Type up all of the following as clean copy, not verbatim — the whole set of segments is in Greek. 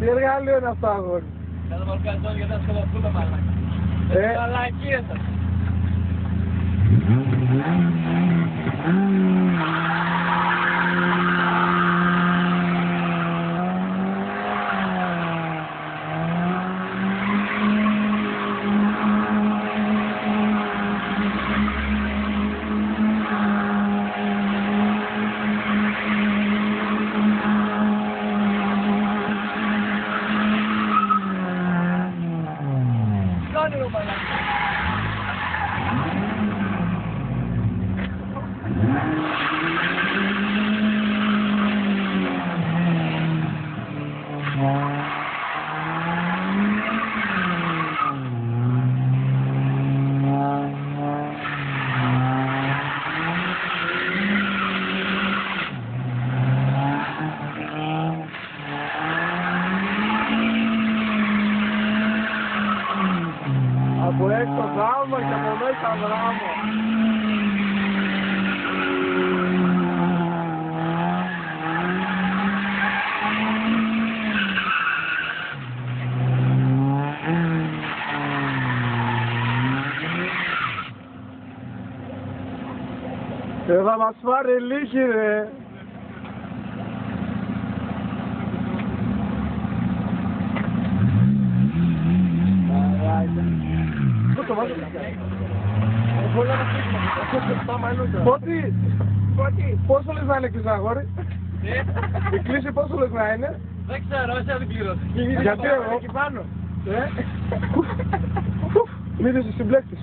Τι εργαλείο είναι αυτό, αγόρι? Να το βαλκανιζόν γιατί θα σκοτωθούμε μάλλον. Μαλακίες σας. Από έξω δράμα και από μέσα δράμα. Θα μας πάρει λίγη ρε. Πόσο λες να είναι κλεισά, αγόρι? Η κλίση πόσο λες να είναι? Δεν ξέρω, εσύ δεν πληρώσεις. Γιατί εγώ? Εκεί πάνω. Μη δεις ο συμπλέκτης.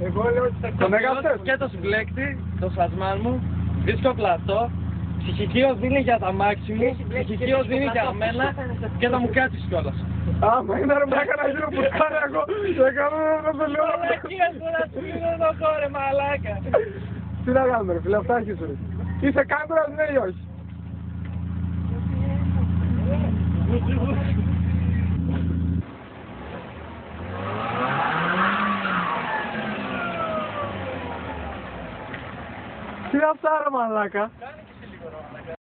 Εγώ λέω ότι θα τον και το συμπλέκτη, το σασμάν μου, βρίσκω πλατό, ψυχική οδύνη για τα μάξι μου, ψυχική οδύνη για μένα και θα μου κάτσεις κιόλας. Άμα είναι ρε μάκα να γίνω πουστάρι εγώ, δεν κάνω να το λέω. Μαλακίας μου να σου πίνω το κόρε μαλάκα. Τι να κάνουμε ρε φίλε, αυτά έχεις ρε. Είσαι κάμπρας ναι ή όχι? Τι είναι αυτά ρε μαλάκα? Κάνε και σε λίγο ρε μαλάκα.